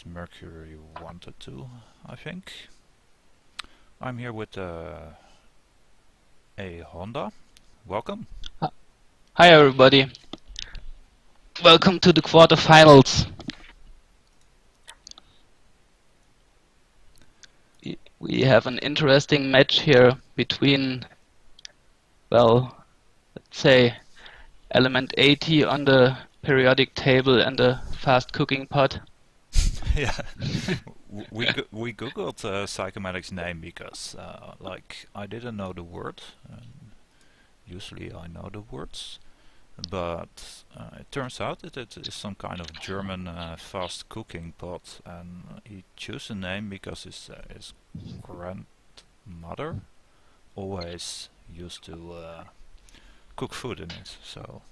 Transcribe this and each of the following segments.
Mercury444F, I think. I'm here with a Honda. Welcome. Hi everybody, welcome to the quarterfinals. We have an interesting match here between, well, let's say element 80 on the periodic table and a fast cooking pot. Yeah, we googled Sicomatic's name because like I didn't know the word. Usually I know the words, but it turns out that it is some kind of German fast cooking pot, and he chose a name because his grandmother always used to cook food in it. So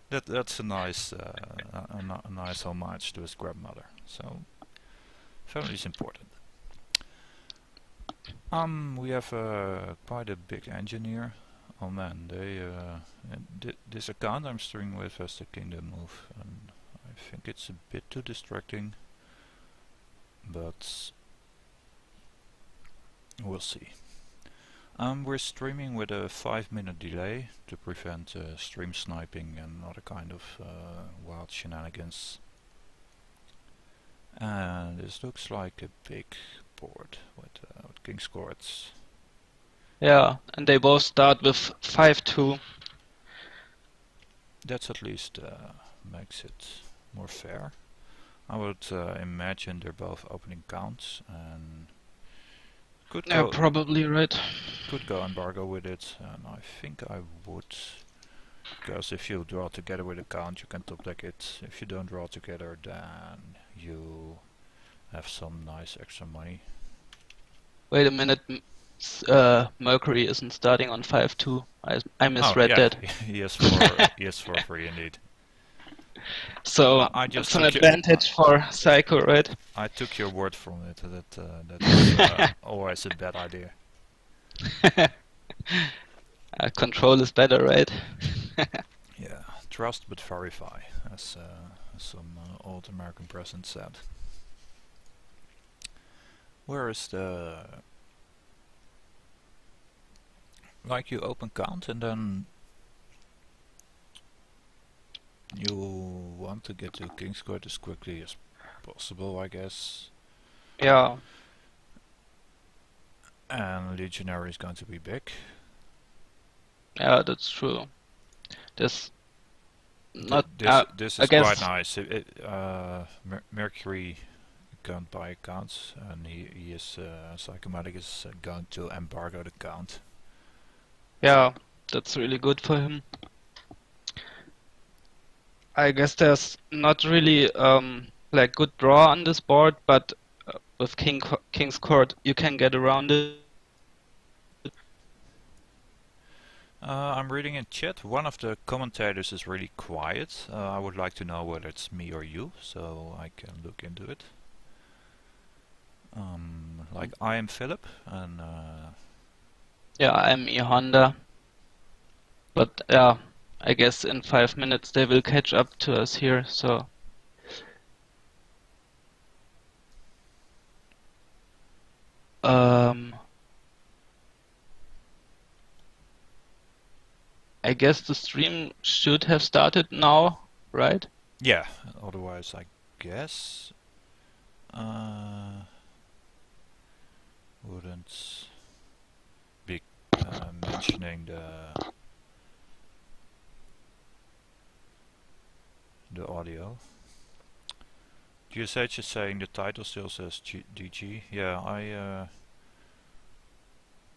that's a nice a nice homage to his grandmother. So family is important. We have quite a big engineer. Oh man, this account I'm streaming with has the Kingdom move, and I think it's a bit too distracting, but we'll see. We're streaming with a 5-minute delay to prevent stream sniping and other kind of wild shenanigans. And this looks like a big board with King's Courts. Yeah, and they both start with 5-2. That's at least makes it more fair. I would imagine they're both opening counts and could go Probably right. could go embargo with it, and I think I would, because if you draw together with a count you can top deck it. If you don't draw together then you have some nice extra money. Wait a minute, Mercury isn't starting on 5-2. I misread that. Yes, for free indeed. So I just it's an took advantage for Psycho, right? I took your word from it that is always a bad idea. Control is better, right? Yeah, trust but verify, as some old American president said. Where is the... Like you open count and then you want to get to King's Court as quickly as possible, I guess. Yeah. And Legionary is going to be big. Yeah, that's true. This not. This I is guess quite nice. Mercury can't buy accounts, and he is Sicomatic is going to embargo the count. yeah, that's really good for him. I guess there's not really like good draw on this board, but with King's Court you can get around it. I'm reading in chat. One of the commentators is really quiet. I would like to know whether it's me or you, so I can look into it. Like I am Philip, and Yeah, I'm E Honda. But yeah, I guess in 5 minutes they will catch up to us here, so. I guess the stream should have started now, right? yeah. Otherwise, I guess wouldn't be mentioning the audio. GSH is saying the title still says DG. Yeah, I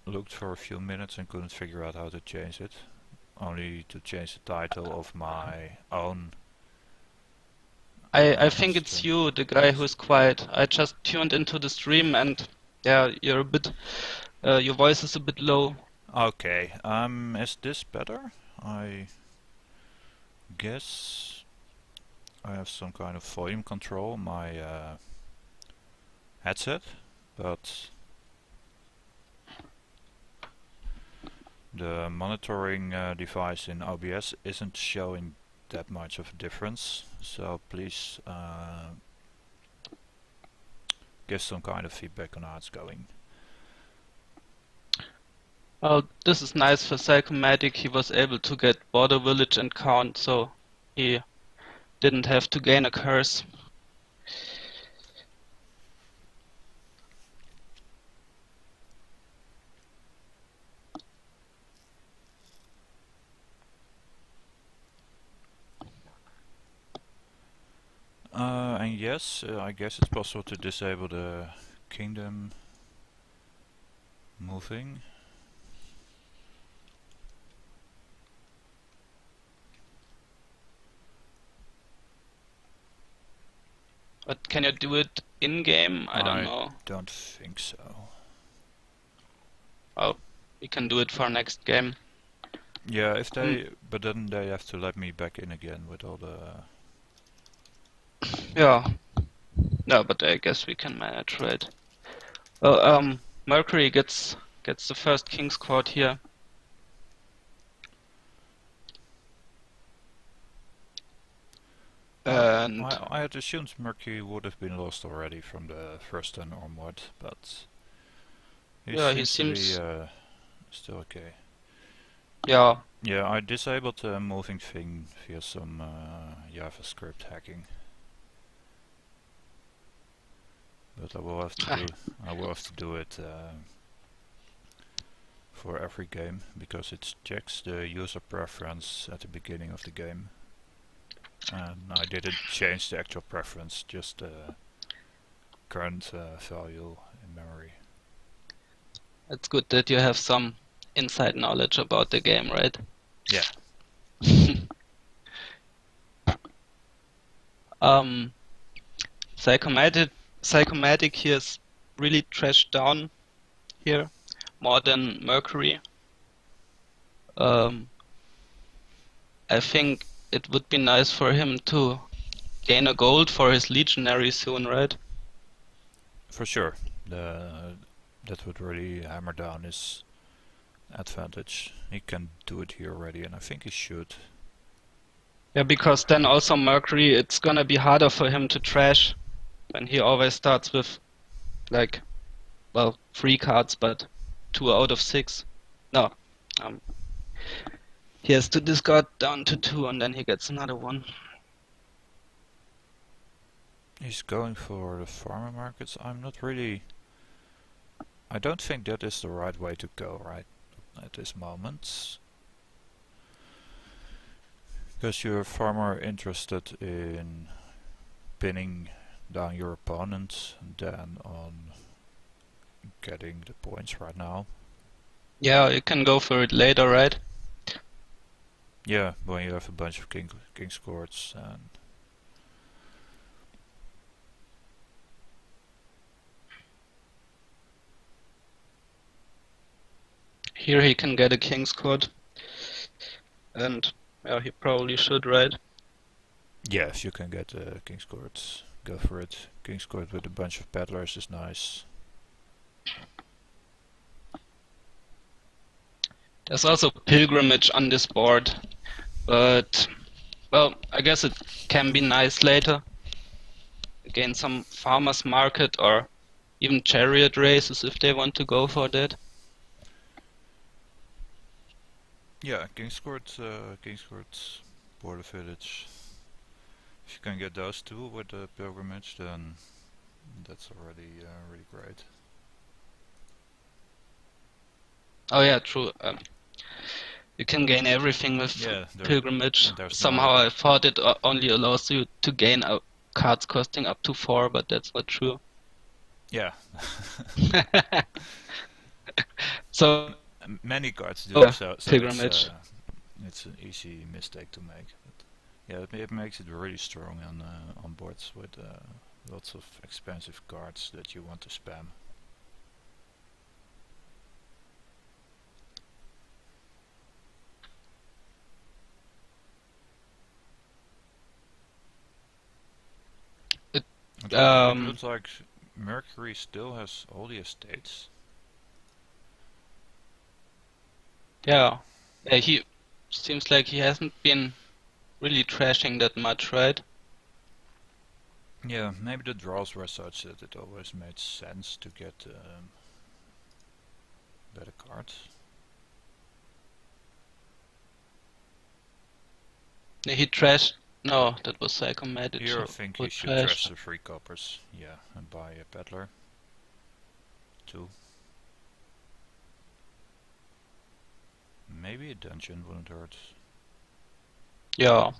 looked for a few minutes and couldn't figure out how to change it. Only to change the title of my own. I think it's you, the guy who's quiet. I just tuned into the stream and yeah, you're a bit, your voice is a bit low. Okay, is this better? I guess I have some kind of volume control on my headset, but the monitoring device in OBS isn't showing that much of a difference, so please give some kind of feedback on how it's going. Oh, this is nice for Sicomatic. He was able to get Border Village and Count, so he didn't have to gain a curse. And yes, I guess it's possible to disable the kingdom moving. But can you do it in-game? I don't know. Don't think so. Oh, we can do it for next game. Yeah, if they, but then they have to let me back in again with all the. Yeah. No, but I guess we can manage, right? Mercury gets the first King's Court here. And I had assumed Mercury would have been lost already from the first turn onward, but he seems to be still okay. Yeah. Yeah, I disabled the moving thing via some JavaScript hacking. But I will have to do it for every game, because it checks the user preference at the beginning of the game. And I didn't change the actual preference, just the current value in memory. It's good that you have some inside knowledge about the game, right? Yeah. Psychomatic here is really trashed down here, more than Mercury. I think it would be nice for him to gain a gold for his legionary soon, right? For sure. That would really hammer down his advantage. He can do it here already, and I think he should. Yeah, because then also Mercury, it's gonna be harder for him to trash when he always starts with, like, well, 3 cards, but 2 out of 6. No. He has to discard down to 2 and then he gets another one. He's going for the farmer markets. I don't think that is the right way to go right at this moment. Because you're far more interested in pinning down your opponent than on getting the points right now. Yeah, you can go for it later, right? Yeah, when you have a bunch of king's courts and Here he can get a King's Court. And yeah, he probably should, right? yeah, if you can get king's courts, go for it. King's court with a bunch of peddlers is nice. There's also pilgrimage on this board, but well, I guess it can be nice later. Again, some farmers market or even chariot races if they want to go for that. Yeah, king's court, border village. If you can get those two with the pilgrimage, then that's already really great. Oh yeah, true. You can gain everything with pilgrimage. Somehow I thought it only allows you to gain cards costing up to 4, but that's not true. Yeah. So many cards do, so pilgrimage. It's an easy mistake to make. But yeah, it makes it really strong on boards with lots of expensive cards that you want to spam. It looks like Mercury still has all the estates. Yeah, he seems like he hasn't been really trashing that much, right? Yeah, maybe the draws were such that it always made sense to get better cards. He trashed. No, that was Sicomatic Here I think who he should trash trashed. the 3 coppers, yeah, and buy a peddler. 2. Maybe a dungeon wouldn't hurt. Yeah,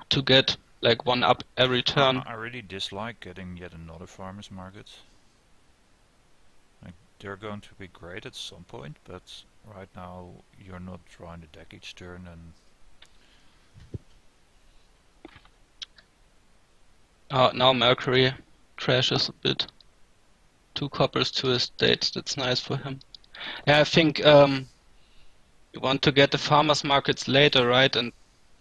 to get like one up every turn. I really dislike getting yet another farmer's market. Like, they're going to be great at some point, but right now you're not drawing the deck each turn, and Now Mercury trashes a bit. 2 coppers to his states. That's nice for him. Yeah, I think you want to get the farmers markets later, right? And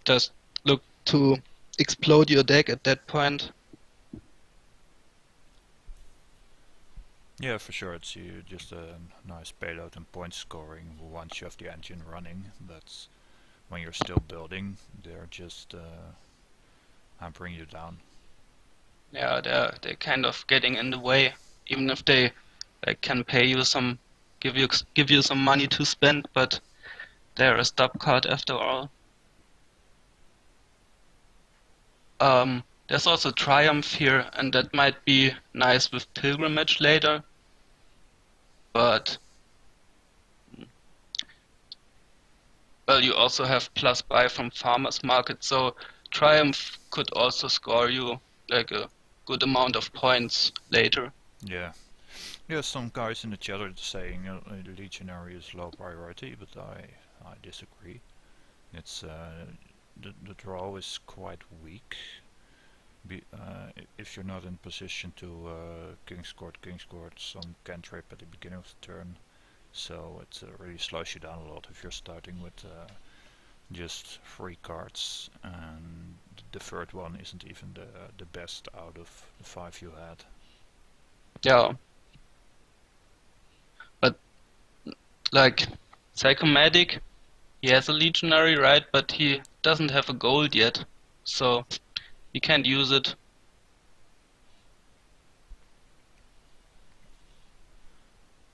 just look to explode your deck at that point. yeah, for sure it's just a nice payload and point scoring once you have the engine running, but when you're still building, they're just hampering you down. Yeah, they're kind of getting in the way, even if they like can pay you some, give you some money to spend, but they're a stop card after all. There's also Triumph here, and that might be nice with Pilgrimage later, but well, you also have plus buy from Farmers Market, so Triumph could also score you like a good amount of points later. Yeah. Yeah, some guys in the chat are saying Legionary is low priority, but I disagree. It's the draw is quite weak. If you're not in position to Kingscourt some cantrip at the beginning of the turn, so it really slows you down a lot if you're starting with just 3 cards, and the third one isn't even the best out of the 5 you had. Yeah, but like Psychomatic, he has a Legionary, right? But he doesn't have a gold yet, so he can't use it.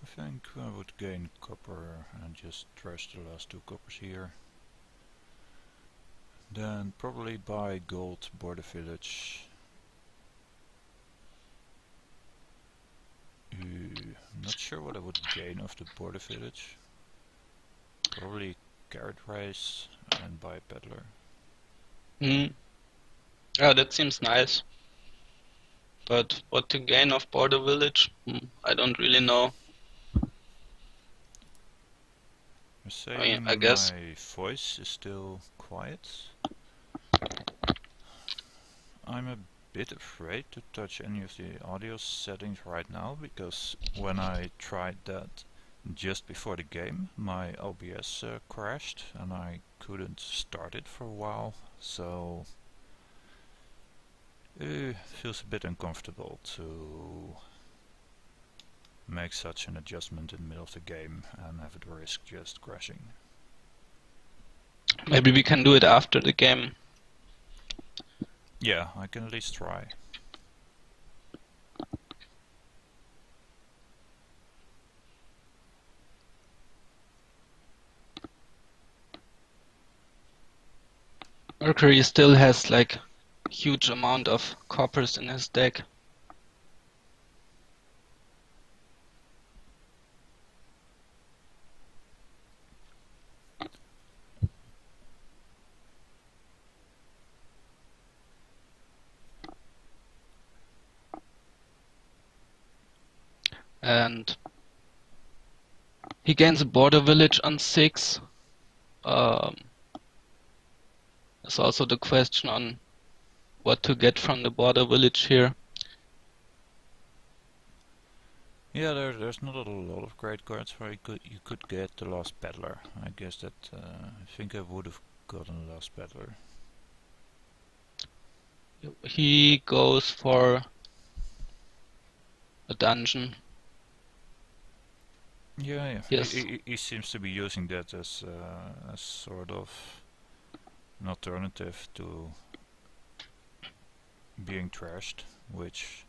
I think I would gain copper and just trash the last 2 coppers here. Then probably buy gold border village. I'm not sure what I would gain off the border village. Probably carrot rice and buy a peddler. Hmm. Yeah, that seems nice. But what to gain off Border Village? I don't really know. You're I mean, saying I guess. my voice is still quiet? I'm a bit afraid to touch any of the audio settings right now, because when I tried that just before the game, my OBS crashed and I couldn't start it for a while, so it feels a bit uncomfortable to make such an adjustment in the middle of the game and have it risk just crashing. Maybe we can do it after the game. Yeah, I can at least try. Mercury still has like huge amount of coppers in his deck. And he gains a border village on 6. Um, there's also the question on what to get from the border village here. Yeah, there's not a lot of great cards where you could get the last peddler. I guess that I think I would have gotten the last peddler. He goes for a dungeon. Yeah, Yes. he seems to be using that as as sort of an alternative to being trashed, which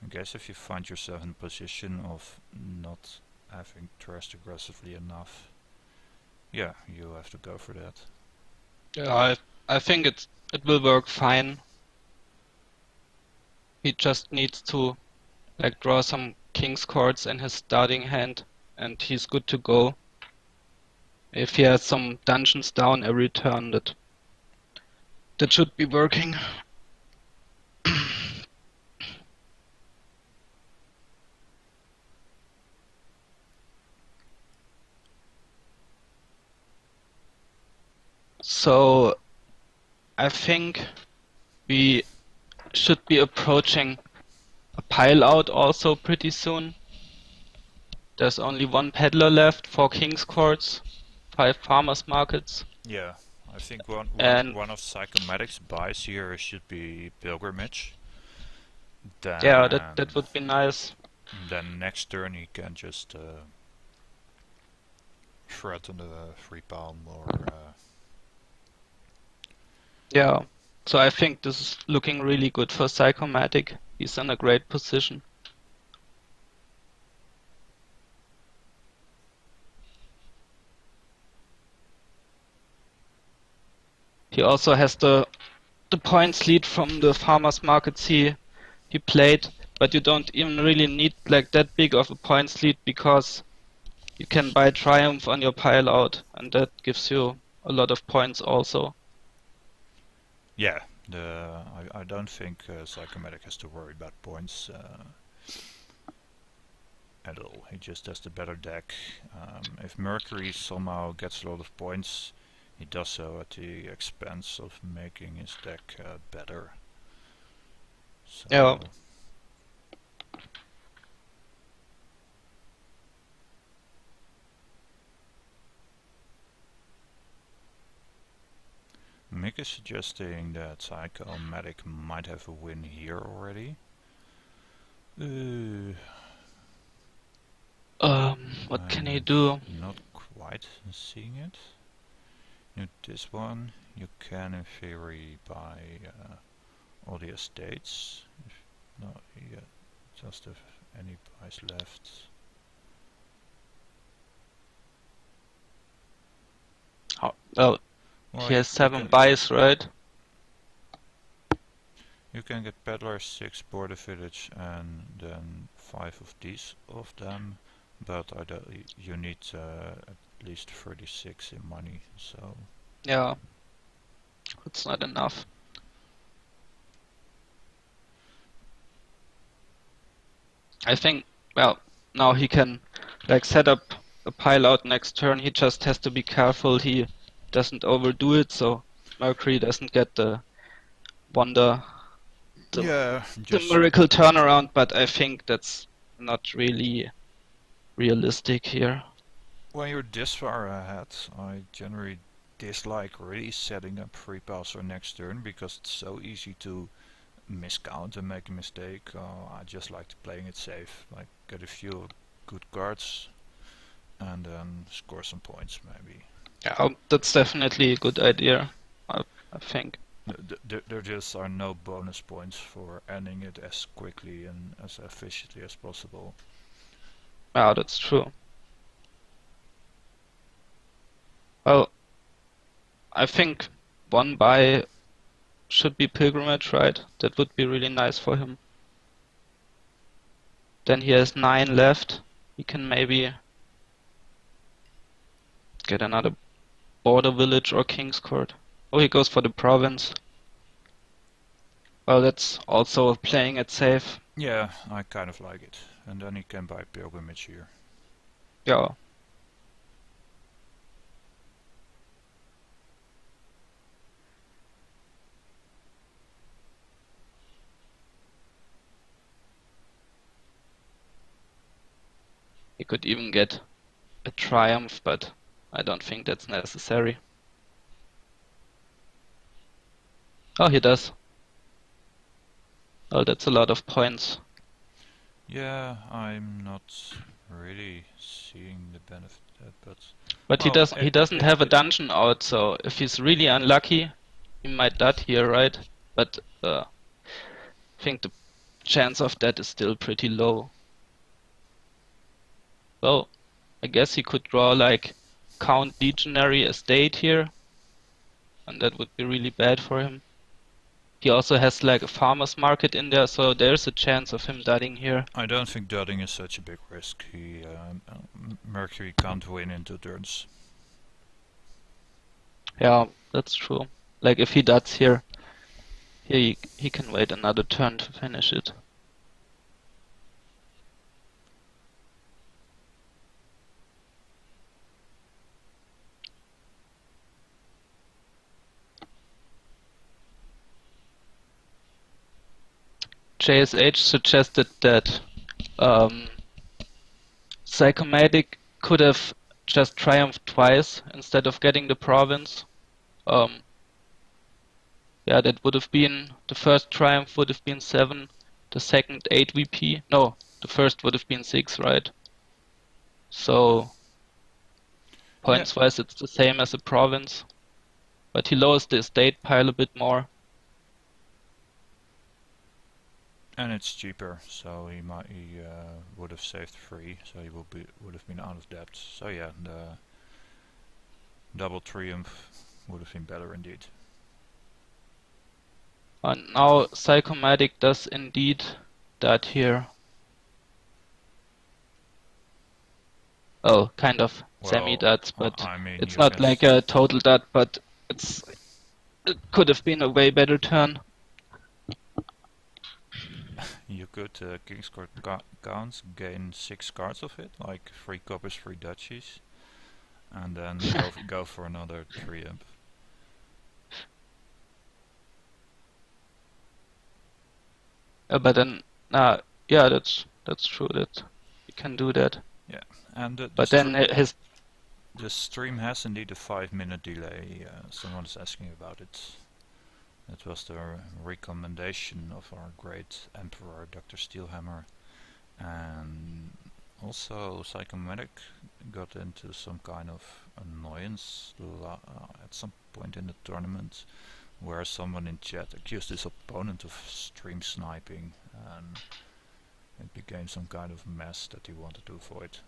I guess if you find yourself in a position of not having trashed aggressively enough, yeah, you have to go for that. Yeah, I think it will work fine. He just needs to like draw some king's cards in his starting hand, and he's good to go. If he has some dungeons down every turn, that should be working. So I think we should be approaching a pile out also pretty soon. There's only one peddler left, 4 king's courts, 5 farmers markets, Yeah, I think one one and one of Sicomatic's buys here should be pilgrimage. yeah, Then that would be nice. then next turn he can just threaten the free palm or Yeah, so I think this is looking really good for Sicomatic. He's in a great position. He also has the points lead from the farmers markets he played, but you don't even really need like that big of a points lead because you can buy Triumph on your pile out, and that gives you a lot of points also. yeah. I don't think Psychomatic has to worry about points at all. He just has the better deck. If Mercury somehow gets a lot of points, he does so at the expense of making his deck better. So Yeah, Mick is suggesting that Psychomatic might have a win here already. what can he I'm do? not quite seeing it. This one you can in theory buy all the estates. If not, yeah, just have any buys left. Well, Well, he has 7 buys, right? you can get Peddler 6 Border Village and then 5 of these of them, but you need at least 36 in money. So Yeah, it's not enough. I think, well, now he can like set up a pile out next turn. He just has to be careful he doesn't overdo it, so Mercury doesn't get the wonder, the, yeah, the just miracle turnaround, but I think that's not really realistic here. when you're this far ahead, I generally dislike really setting up free pass for next turn because it's so easy to miscount and make a mistake. I just like to playing it safe, like get a few good cards and then score some points maybe. Yeah, that's definitely a good idea, I think. There just are no bonus points for ending it as quickly and as efficiently as possible. Yeah, that's true. Well, I think one buy should be pilgrimage, right? That would be really nice for him. Then he has 9 left. He can maybe get another border village or king's court. Oh, he goes for the province. Well, that's also playing it safe. Yeah, I kind of like it. And then he can buy pilgrimage here. Yeah. He could even get a triumph, but I don't think that's necessary. Oh, he does. Oh, that's a lot of points. Yeah, I'm not really seeing the benefit of that, but But well, he doesn't have a dungeon out, so if he's really unlucky, he might dot here, right? But I think the chance of that is still pretty low. Well, I guess he could draw like Count Legionary Estate here, and that would be really bad for him. He also has like a farmer's market in there, so there's a chance of him dudding here. I don't think dudding is such a big risk. Mercury can't win in 2 turns. Yeah, that's true. Like if he duds here, he can wait another turn to finish it. JSH suggested that Sicomatic could have just triumphed twice instead of getting the province. Yeah, that would have been the first triumph would have been 7, the second 8 VP. No, the first would have been 6, right? So points wise, it's the same as a province, but he lowers the estate pile a bit more. And it's cheaper, so he would have saved 3, so he would have been out of debt. So yeah, the double triumph would have been better indeed. And now Sicomatic does indeed that here. Oh, kind of semi-duds, but I mean, it's not like a total dud, but it could have been a way better turn. You could King's Court counts, gain 6 cards of it, like 3 copies, 3 duchies, and then go for another triumph. But then, yeah, that's true that you can do that. Yeah, and but then the stream has indeed a 5-minute delay. Someone is asking about it. That was the recommendation of our great Emperor, Dr. Steelhammer. And also Sicomatic got into some kind of annoyance at some point in the tournament, where someone in chat accused his opponent of stream sniping, and it became some kind of mess that he wanted to avoid.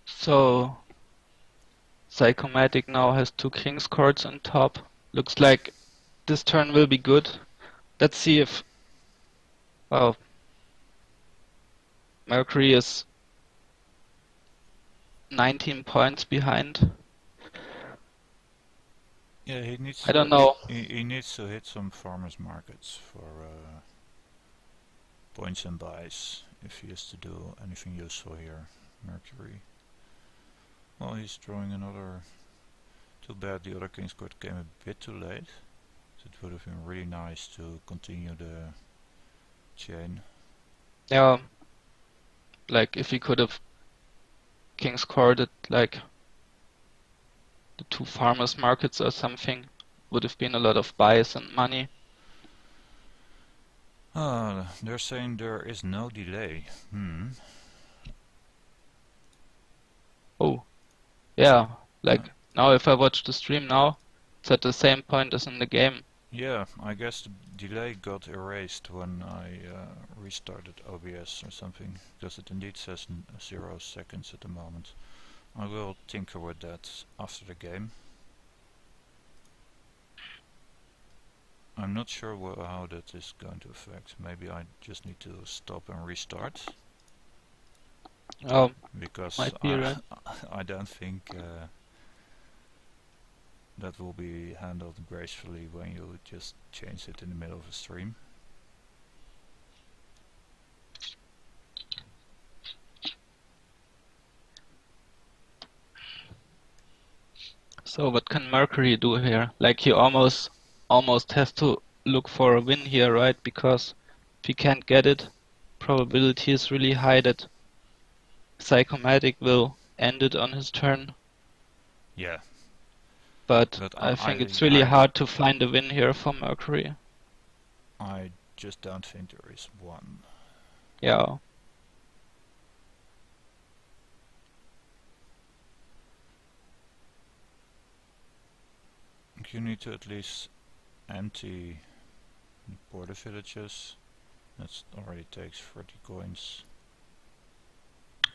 So Sicomatic now has 2 King's Courts on top. Looks like this turn will be good. Let's see if... Well, Mercury is 19 points behind. Yeah, he needs. I don't know. He needs to hit some farmers markets for points and buys if he is to do anything useful here. Mercury. Well, he's drawing another. Too bad the other King's Court came a bit too late. So it would have been really nice to continue the chain. Yeah, like if he could have King's Courted like the 2 farmers markets or something, would have been a lot of buys and money. They're saying there is no delay. Oh, yeah, like now if I watch the stream now, it's at the same point as in the game. Yeah, I guess the delay got erased when I restarted OBS or something, because it indeed says 0 seconds at the moment. I will tinker with that after the game. I'm not sure how that is going to affect. Maybe I just need to stop and restart. Oh, because might be right. I don't think that will be handled gracefully when you just change it in the middle of a stream. So what can Mercury do here? Like he almost has to look for a win here, right? Because if he can't get it, probability is really high that Sicomatic will end it on his turn. Yeah. But I think it's really hard to find a win here for Mercury. I just don't think there is one. Yeah. you need to at least empty the border villages. That already takes 40 coins.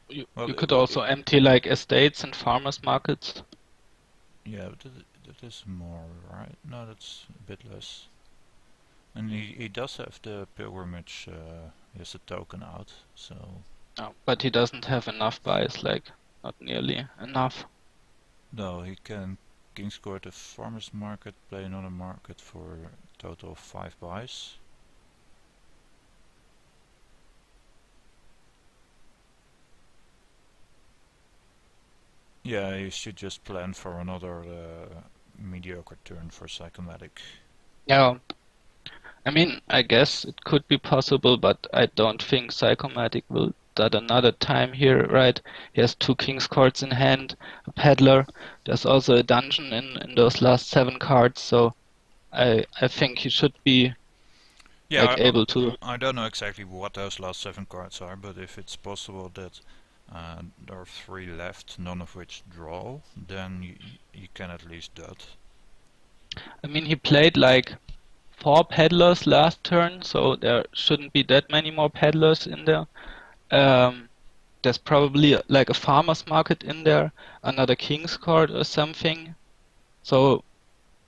You could also empty like estates and farmers markets. Yeah, but that is more, right? No, that's a bit less. And he does have the pilgrimage, he has a token out, so... No, but he doesn't have enough buys, like not nearly enough. No, he can King's Court a farmer's market, play another market for a total of 5 buys. Yeah, you should just plan for another mediocre turn for Sicomatic. Yeah, I mean, I guess it could be possible, but I don't think Sicomatic will that another time here, right? He has 2 King's Courts in hand, a Peddler. There's also a dungeon in those last 7 cards, so I think he should be Yeah, like able to. I don't know exactly what those last 7 cards are, but if it's possible that there are 3 left, none of which draw, then you can at least do that. I mean, he played like 4 Peddlers last turn, so there shouldn't be that many more Peddlers in there. There's probably like a farmer's market in there, another King's Court or something. So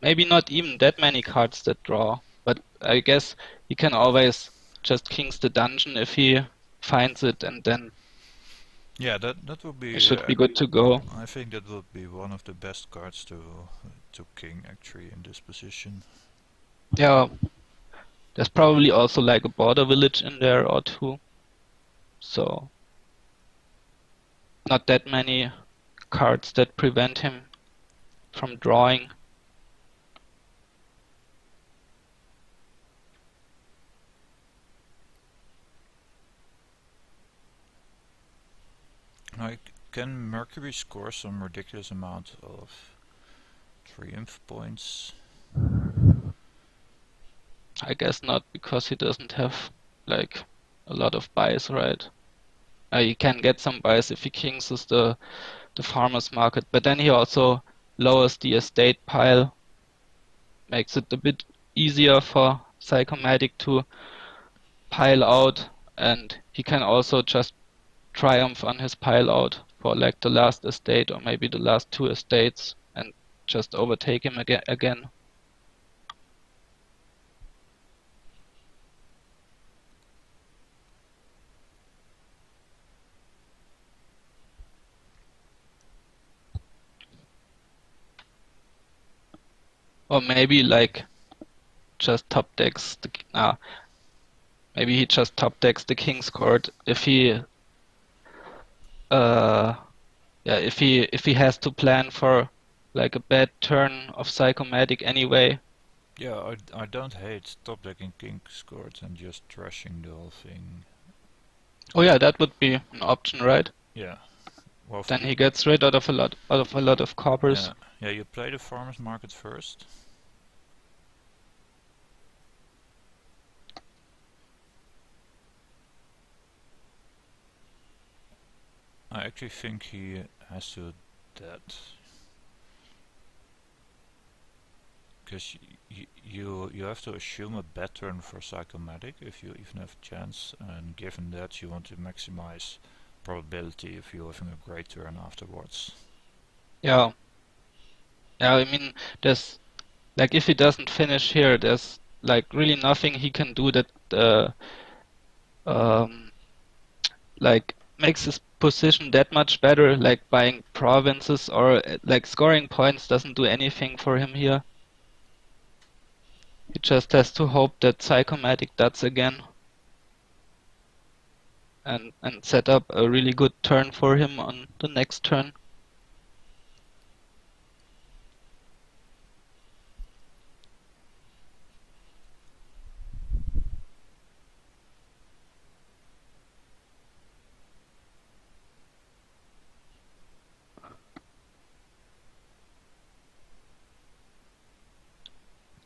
maybe not even that many cards that draw. But I guess he can always just King's the dungeon if he finds it, and then Yeah, that would he be. should be good to go. I think that would be one of the best cards to king actually in this position. Yeah, there's probably also like a border village in there or two. So not that many cards that prevent him from drawing. Like, can Mercury score some ridiculous amount of triumph points? I guess not, because he doesn't have like a lot of buys, right? He can get some buys if he kings the farmer's market, but then he also lowers the estate pile, makes it a bit easier for Sicomatic to pile out, and he can also just triumph on his pile out for like the last estate or maybe the last 2 estates and just overtake him again. Or maybe like just top decks maybe he just top decks the King's Court if he uh yeah, if he has to plan for like a bad turn of Psychomatic anyway. Yeah, I don't hate top decking King's Court and just trashing the whole thing. Oh yeah, that would be an option, right? Yeah, well, Then he gets rid of a lot of coppers. yeah, you play the farmer's market first. I actually think he has to do that. Because you have to assume a bad turn for Psychomatic if you even have a chance, and given that you want to maximize probability if you're having a great turn afterwards. Yeah. Yeah, I mean there's like if he doesn't finish here, there's like really nothing he can do that um like makes his position that much better, like buying provinces or like scoring points doesn't do anything for him here. He just has to hope that Psychomatic does again and set up a really good turn for him on the next turn.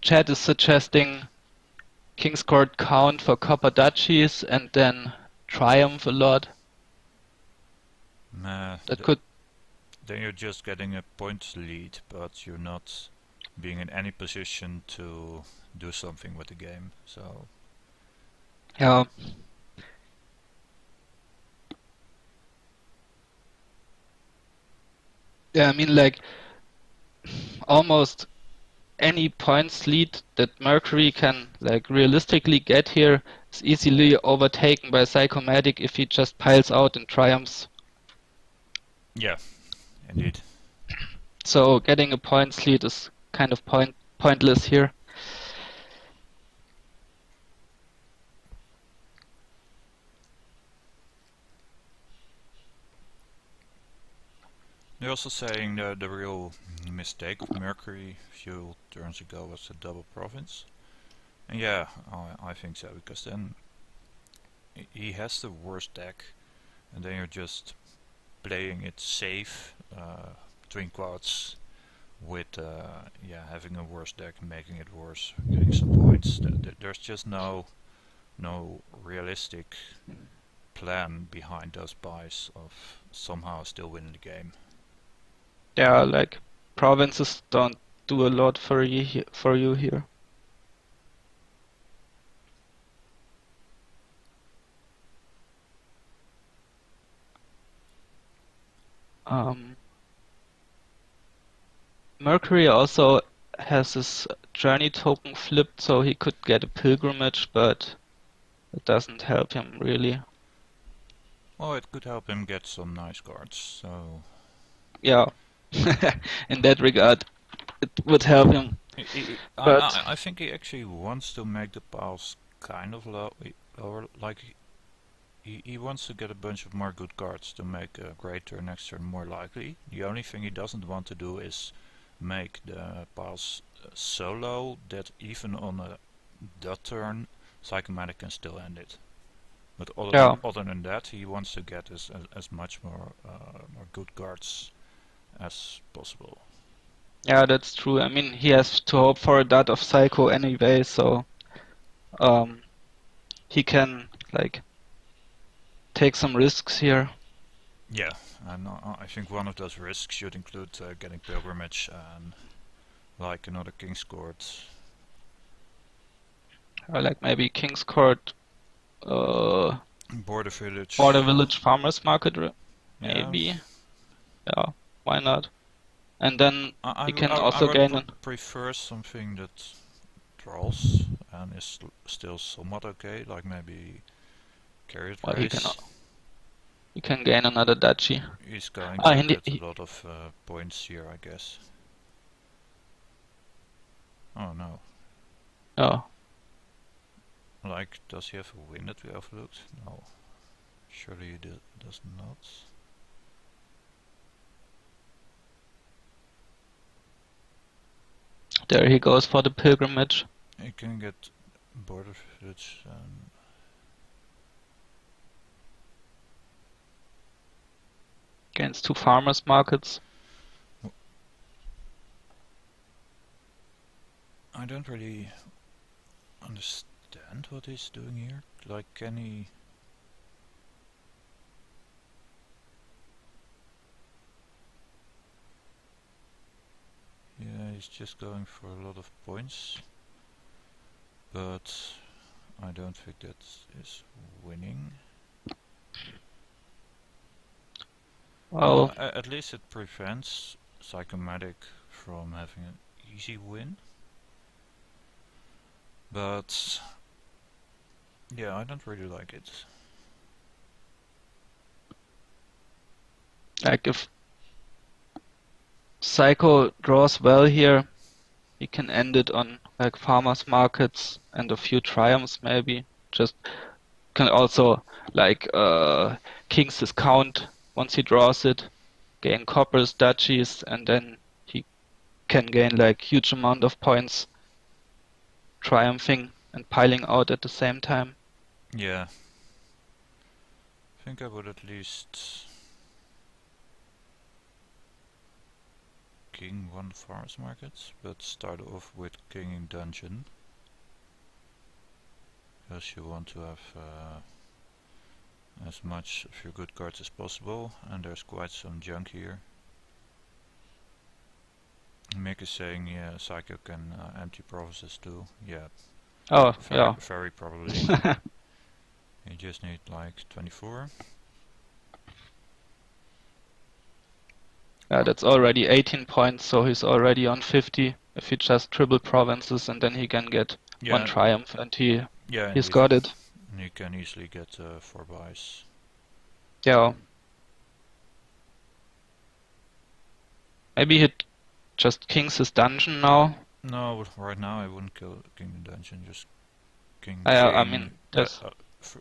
Chad is suggesting King's Court count for copper duchies and then triumph a lot. Nah, That could then you're just getting a points lead, but you're not being in any position to do something with the game. So Yeah. Yeah, I mean, like, almost any points lead that Mercury can, like, realistically get here is easily overtaken by Sicomatic if he just piles out and triumphs. yeah, indeed. So getting a points lead is kind of pointless here. They're also saying the real mistake of Mercury a few turns ago was the double province. And yeah, I think so, because then he has the worst deck, and then you're just playing it safe, between quads, with yeah, having a worse deck and making it worse, getting some points. There's just no realistic plan behind those buys of somehow still winning the game. Yeah, like, provinces don't do a lot for you here. Um, Mercury also has his journey token flipped, so he could get a pilgrimage, but it doesn't help him really. Well, it could help him get some nice cards. So Yeah, in that regard, it would help him. But I think he actually wants to make the piles kind of lower. Like he wants to get a bunch of more good cards to make a great turn next turn more likely. The only thing he doesn't want to do is make the piles so low that even on a dot turn, Psychomatic can still end it. But yeah, other than that, he wants to get as much more good cards as possible. yeah, that's true. I mean, he has to hope for a dot of Psycho anyway, so um, he can, like, take some risks here. Yeah, and I think one of those risks should include getting Pilgrimage and like another King's Court. Or like maybe King's Court, uh, Border Border Village. Village Farmers Market, Yeah, maybe. Yeah, why not? And then I, he can I also would gain an. prefer something that draws and is still somewhat okay, like maybe Carriot Well, Race. he can gain another duchy. He's going Ah, to get a lot of points here, I guess. Oh no. oh, Like, does he have a win that we overlooked? No. Surely he does not. there he goes for the pilgrimage He can get Border Village and against two farmers markets. I don't really understand what he's doing here. Like, can he... Yeah, he's just going for a lot of points. But I don't think that is winning. Well, At least it prevents Psychomatic from having an easy win. But yeah, I don't really like it. like if Psycho draws well here, he can end it on like farmers markets and a few triumphs maybe. Just can also like King's discount once he draws it, gain coppers, duchies, and then he can gain like huge amount of points triumphing and piling out at the same time. Yeah, I think I would at least king one farmers market, but start off with kinging dungeon. Because you want to have as much of your good cards as possible, and there's quite some junk here. Mick is saying, yeah, Psycho can empty provinces too. Yeah, Oh, very, yeah. very probably. You just need like 24. Yeah, that's already 18 points, so he's already on 50. If he just triple provinces and then he can get one Yeah, triumph and yeah, he's indeed. got it. And you can easily get 4 buys. Yeah. Maybe he just kings his dungeon now. No, right now I wouldn't kill King the Dungeon, just King I King. mean, there's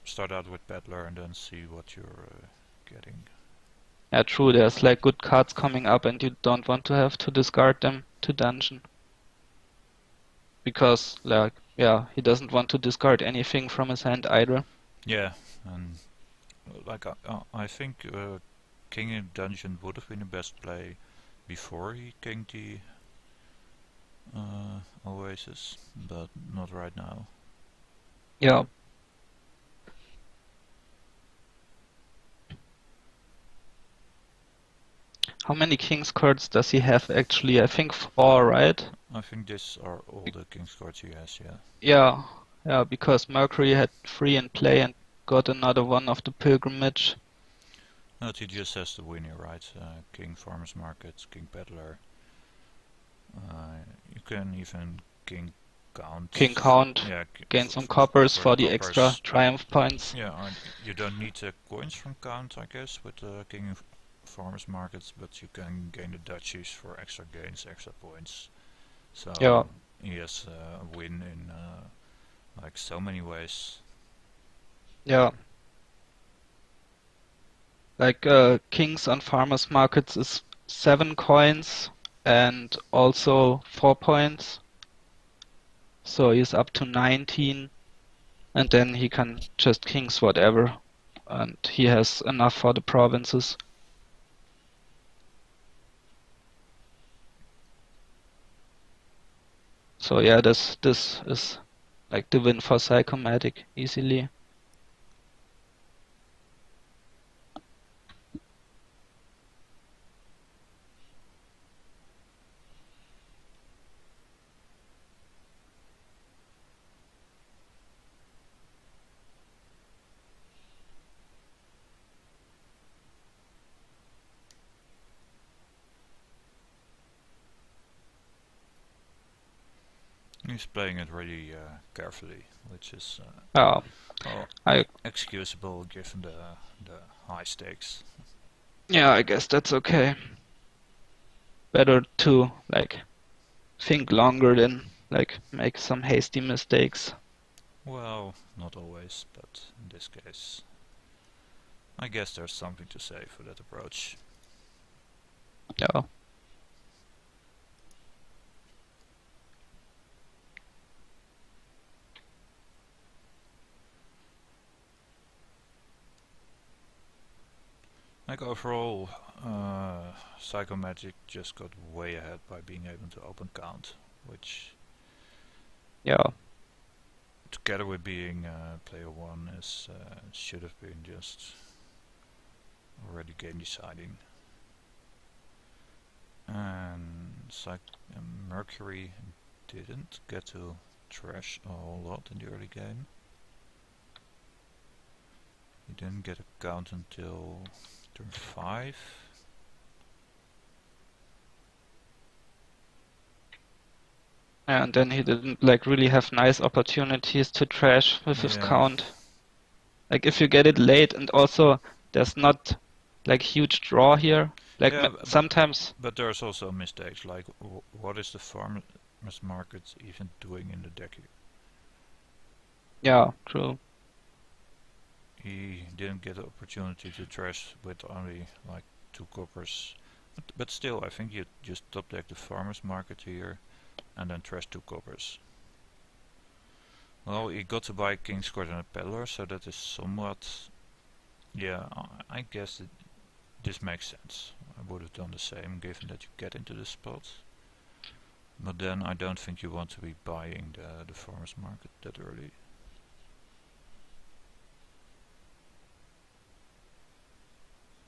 Start out with Battler and then see what you're getting. yeah, true. There's like good cards coming up, and you don't want to have to discard them to dungeon because, like, yeah, he doesn't want to discard anything from his hand either. Yeah, and like I think King in Dungeon would have been the best play before he kinged the Oasis, but not right now. Yeah. How many king's cards does he have actually? I think four, right? I think these are all the King's cards he has, yeah. Yeah, yeah, because Mercury had three in play and got another one of the pilgrimage. But he just has the winner, right? King Farmers Market, King Peddler. You can even King Count. King Count, Yeah, gain some coppers for the for the extra coppers. triumph points. Yeah, you don't need coins from Count, I guess, with King Farmers Markets, but you can gain the duchies for extra gains, extra points. So Yeah, he has a win in like so many ways. yeah. Like kings on farmers markets is 7 coins and also 4 points. So he's up to 19, and then he can just kings whatever, and he has enough for the provinces. So yeah, this is like the win for Sicomatic easily. He's playing it really carefully, which is Yeah, well, I excusable given the high stakes. yeah, I guess that's okay. Better to like think longer than like make some hasty mistakes. Well, not always, but in this case, I guess there's something to say for that approach. Yeah. Like overall, Psychomagic just got way ahead by being able to open count, which Yeah. together with being player one is should have been just already game deciding. And Mercury didn't get to trash a whole lot in the early game. He didn't get a count until turn 5. And then he didn't like really have nice opportunities to trash with his Yeah, count. Like if you get it late, and also there's not like huge draw here. Like yeah, sometimes, but there's also mistakes. Like, what is the farmers market even doing in the deck? yeah, true. He didn't get the opportunity to trash with only like 2 coppers. But still, I think you just top deck the farmers market here and then trash 2 coppers. Well, he got to buy King's Court and a Peddler, so that is somewhat. Yeah, I guess this makes sense. I would have done the same given that you get into the spot. But then I don't think you want to be buying the farmers market that early.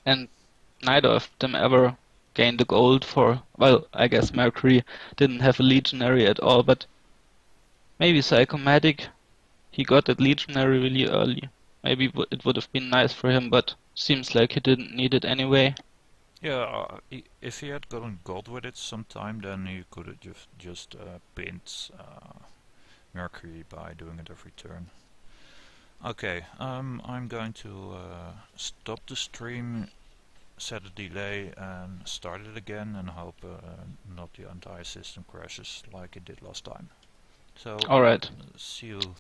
And neither of them ever gain the gold for, well, I guess Mercury didn't have a legionary at all, but maybe Sicomatic, he got that legionary really early. Maybe it would have been nice for him, but seems like he didn't need it anyway. Yeah, if he had gotten gold with it sometime, then he could have just pinned Mercury by doing it every turn. Okay, I'm going to stop the stream, set a delay, and start it again, and hope not the entire system crashes like it did last time. So, Alright. see you